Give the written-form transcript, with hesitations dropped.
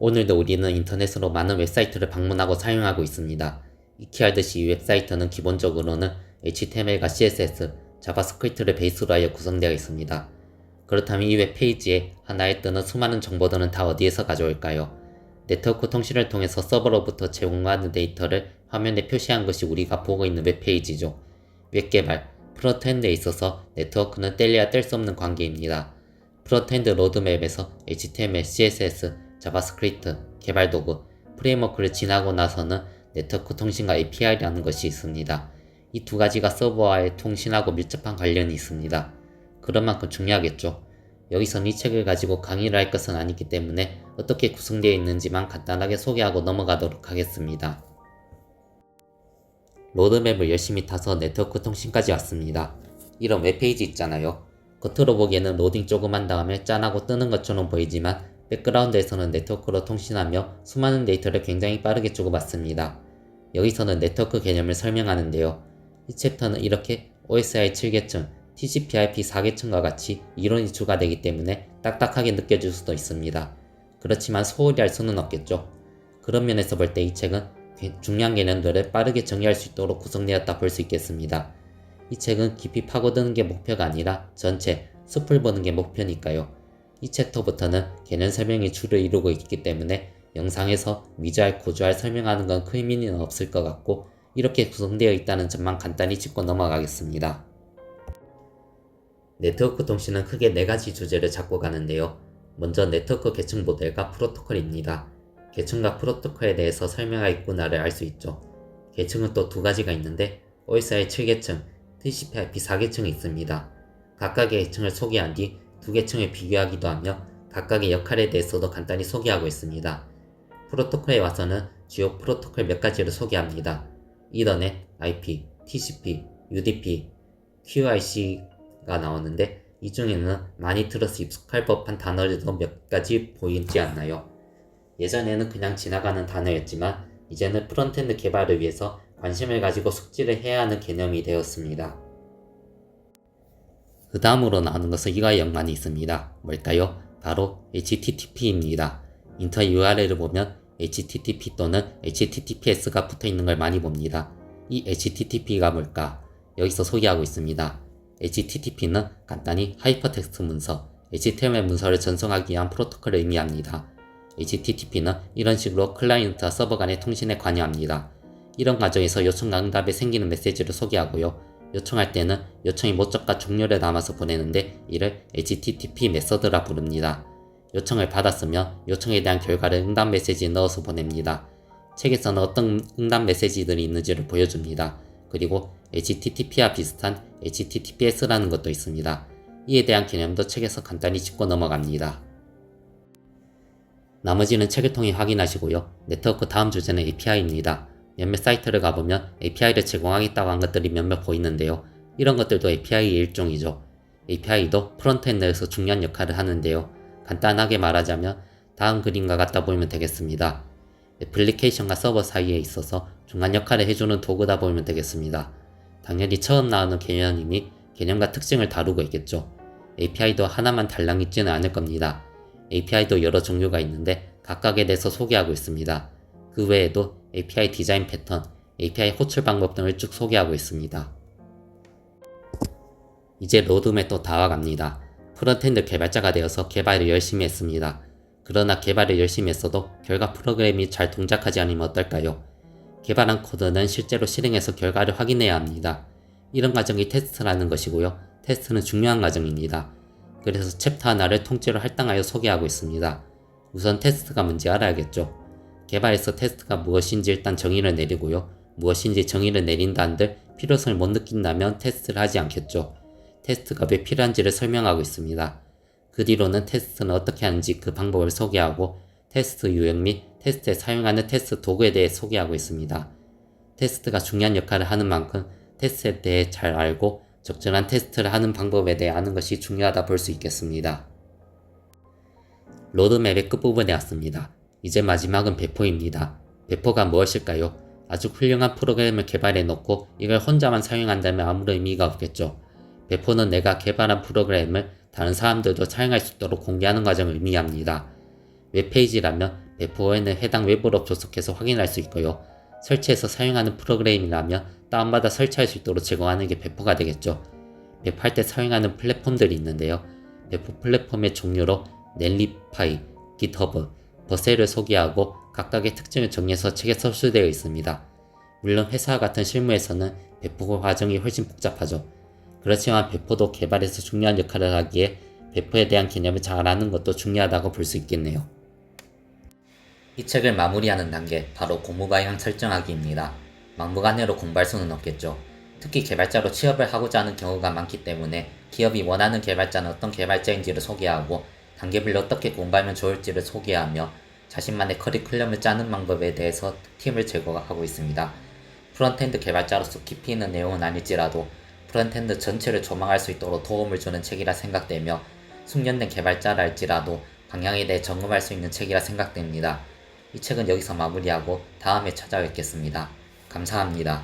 오늘도 우리는 인터넷으로 많은 웹사이트를 방문하고 사용하고 있습니다. 익히 알듯이 이 웹사이트는 기본적으로는 HTML과 CSS, 자바스크립트를 베이스로 하여 구성되어 있습니다. 그렇다면 이 웹페이지에 하나에 뜨는 수많은 정보들은 다 어디에서 가져올까요? 네트워크 통신을 통해서 서버로부터 제공받는 데이터를 화면에 표시한 것이 우리가 보고 있는 웹페이지죠. 웹개발, 프론트엔드에 있어서 네트워크는 뗄래야 뗄 수 없는 관계입니다. 프론트엔드 로드맵에서 HTML, CSS, 자바스크립트, 개발도구, 프레임워크를 지나고 나서는 네트워크 통신과 API라는 것이 있습니다. 이 두 가지가 서버와의 통신하고 밀접한 관련이 있습니다. 그런 만큼 중요하겠죠. 여기선 이 책을 가지고 강의를 할 것은 아니기 때문에 어떻게 구성되어 있는지만 간단하게 소개하고 넘어가도록 하겠습니다. 로드맵을 열심히 타서 네트워크 통신까지 왔습니다. 이런 웹페이지 있잖아요. 겉으로 보기에는 로딩 조금 한 다음에 짠하고 뜨는 것처럼 보이지만 백그라운드에서는 네트워크로 통신하며 수많은 데이터를 굉장히 빠르게 주고받습니다. 여기서는 네트워크 개념을 설명하는데요. 이 챕터는 이렇게 OSI 7계층, TCP/IP 4계층과 같이 이론이 추가되기 때문에 딱딱하게 느껴질 수도 있습니다. 그렇지만 소홀히 할 수는 없겠죠. 그런 면에서 볼 때 이 책은 중요한 개념들을 빠르게 정리할 수 있도록 구성되었다 볼 수 있겠습니다. 이 책은 깊이 파고드는 게 목표가 아니라 전체, 숲을 보는 게 목표니까요. 이 챕터부터는 개념 설명이 주를 이루고 있기 때문에 영상에서 미주알, 고주알 설명하는 건 큰 의미는 없을 것 같고 이렇게 구성되어 있다는 점만 간단히 짚고 넘어가겠습니다. 네트워크 통신은 크게 4가지 주제를 잡고 가는데요. 먼저 네트워크 계층 모델과 프로토콜입니다. 계층과 프로토콜에 대해서 설명하겠구나를 알 수 있죠. 계층은 또 2가지가 있는데 OSI 7계층, TCP/IP 4계층이 있습니다. 각각의 계층을 소개한 뒤 2계층을 비교하기도 하며 각각의 역할에 대해서도 간단히 소개하고 있습니다. 프로토콜에 와서는 주요 프로토콜 몇 가지를 소개합니다. 이더넷, IP, TCP, UDP, QIC가 나오는데 이 중에는 많이 들어서 익숙할 법한 단어들도 몇 가지 보이지 않나요? 예전에는 그냥 지나가는 단어였지만 이제는 프론트엔드 개발을 위해서 관심을 가지고 숙지를 해야 하는 개념이 되었습니다. 그 다음으로 나오는 것은 이와 연관이 있습니다. 뭘까요? 바로 HTTP입니다. 인터 URL을 보면 HTTP 또는 HTTPS가 붙어있는 걸 많이 봅니다. 이 HTTP가 뭘까? 여기서 소개하고 있습니다. HTTP는 간단히 하이퍼텍스트 문서, HTML 문서를 전송하기 위한 프로토콜을 의미합니다. HTTP는 이런 식으로 클라이언트와 서버 간의 통신에 관여합니다. 이런 과정에서 요청과 응답에 생기는 메시지를 소개하고요. 요청할 때는 요청의 목적과 종료를 담아서 보내는데 이를 HTTP 메서드라 부릅니다. 요청을 받았으면 요청에 대한 결과를 응답 메시지에 넣어서 보냅니다. 책에서는 어떤 응답 메시지들이 있는지를 보여줍니다. 그리고 HTTP와 비슷한 HTTPS라는 것도 있습니다. 이에 대한 개념도 책에서 간단히 짚고 넘어갑니다. 나머지는 책을 통해 확인하시고요. 네트워크 다음 주제는 API입니다. 몇몇 사이트를 가보면 API를 제공하겠다고 한 것들이 몇몇 보이는데요. 이런 것들도 API의 일종이죠. API도 프론트엔드에서 중요한 역할을 하는데요. 간단하게 말하자면 다음 그림과 같다 보면 되겠습니다. 애플리케이션과 서버 사이에 있어서 중간 역할을 해주는 도구다 보면 되겠습니다. 당연히 처음 나오는 개념이니 개념과 특징을 다루고 있겠죠. API도 하나만 달랑 있지는 않을 겁니다. API도 여러 종류가 있는데 각각에 대해서 소개하고 있습니다. 그 외에도 API 디자인 패턴, API 호출 방법 등을 쭉 소개하고 있습니다. 이제 로드맵도 다 와갑니다. 프론트엔드 개발자가 되어서 개발을 열심히 했습니다. 그러나 개발을 열심히 했어도 결과 프로그램이 잘 동작하지 않으면 어떨까요? 개발한 코드는 실제로 실행해서 결과를 확인해야 합니다. 이런 과정이 테스트라는 것이고요. 테스트는 중요한 과정입니다. 그래서 챕터 하나를 통째로 할당하여 소개하고 있습니다. 우선 테스트가 뭔지 알아야겠죠. 개발에서 테스트가 무엇인지 일단 정의를 내리고요. 무엇인지 정의를 내린다 한들 필요성을 못 느낀다면 테스트를 하지 않겠죠. 테스트가 왜 필요한지를 설명하고 있습니다. 그 뒤로는 테스트는 어떻게 하는지 그 방법을 소개하고 테스트 유형 및 테스트에 사용하는 테스트 도구에 대해 소개하고 있습니다. 테스트가 중요한 역할을 하는 만큼 테스트에 대해 잘 알고 적절한 테스트를 하는 방법에 대해 아는 것이 중요하다 볼 수 있겠습니다. 로드맵의 끝부분에 왔습니다. 이제 마지막은 배포입니다. 배포가 무엇일까요? 아주 훌륭한 프로그램을 개발해 놓고 이걸 혼자만 사용한다면 아무런 의미가 없겠죠. 배포는 내가 개발한 프로그램을 다른 사람들도 사용할 수 있도록 공개하는 과정을 의미합니다. 웹페이지라면 배포 후에는 해당 외부로 접속해서 확인할 수 있고요. 설치해서 사용하는 프로그램이라면 다운받아 설치할 수 있도록 제공하는 게 배포가 되겠죠. 배포할 때 사용하는 플랫폼들이 있는데요. 배포 플랫폼의 종류로 넬리파이, 깃허브, 버셀을 소개하고 각각의 특징을 정리해서 책에 서술되어 있습니다. 물론 회사와 같은 실무에서는 배포 과정이 훨씬 복잡하죠. 그렇지만 배포도 개발에서 중요한 역할을 하기에 배포에 대한 개념을 잘 아는 것도 중요하다고 볼 수 있겠네요. 이 책을 마무리하는 단계, 바로 공부 방향 설정하기입니다. 막무가내로 공부할 수는 없겠죠. 특히 개발자로 취업을 하고자 하는 경우가 많기 때문에 기업이 원하는 개발자는 어떤 개발자인지를 소개하고 단계별로 어떻게 공부하면 좋을지를 소개하며 자신만의 커리큘럼을 짜는 방법에 대해서 팁을 제공하고 있습니다. 프론트엔드 개발자로서 깊이 있는 내용은 아닐지라도 프론트엔드 전체를 조망할 수 있도록 도움을 주는 책이라 생각되며 숙련된 개발자라 할지라도 방향에 대해 점검할 수 있는 책이라 생각됩니다. 이 책은 여기서 마무리하고 다음에 찾아뵙겠습니다. 감사합니다.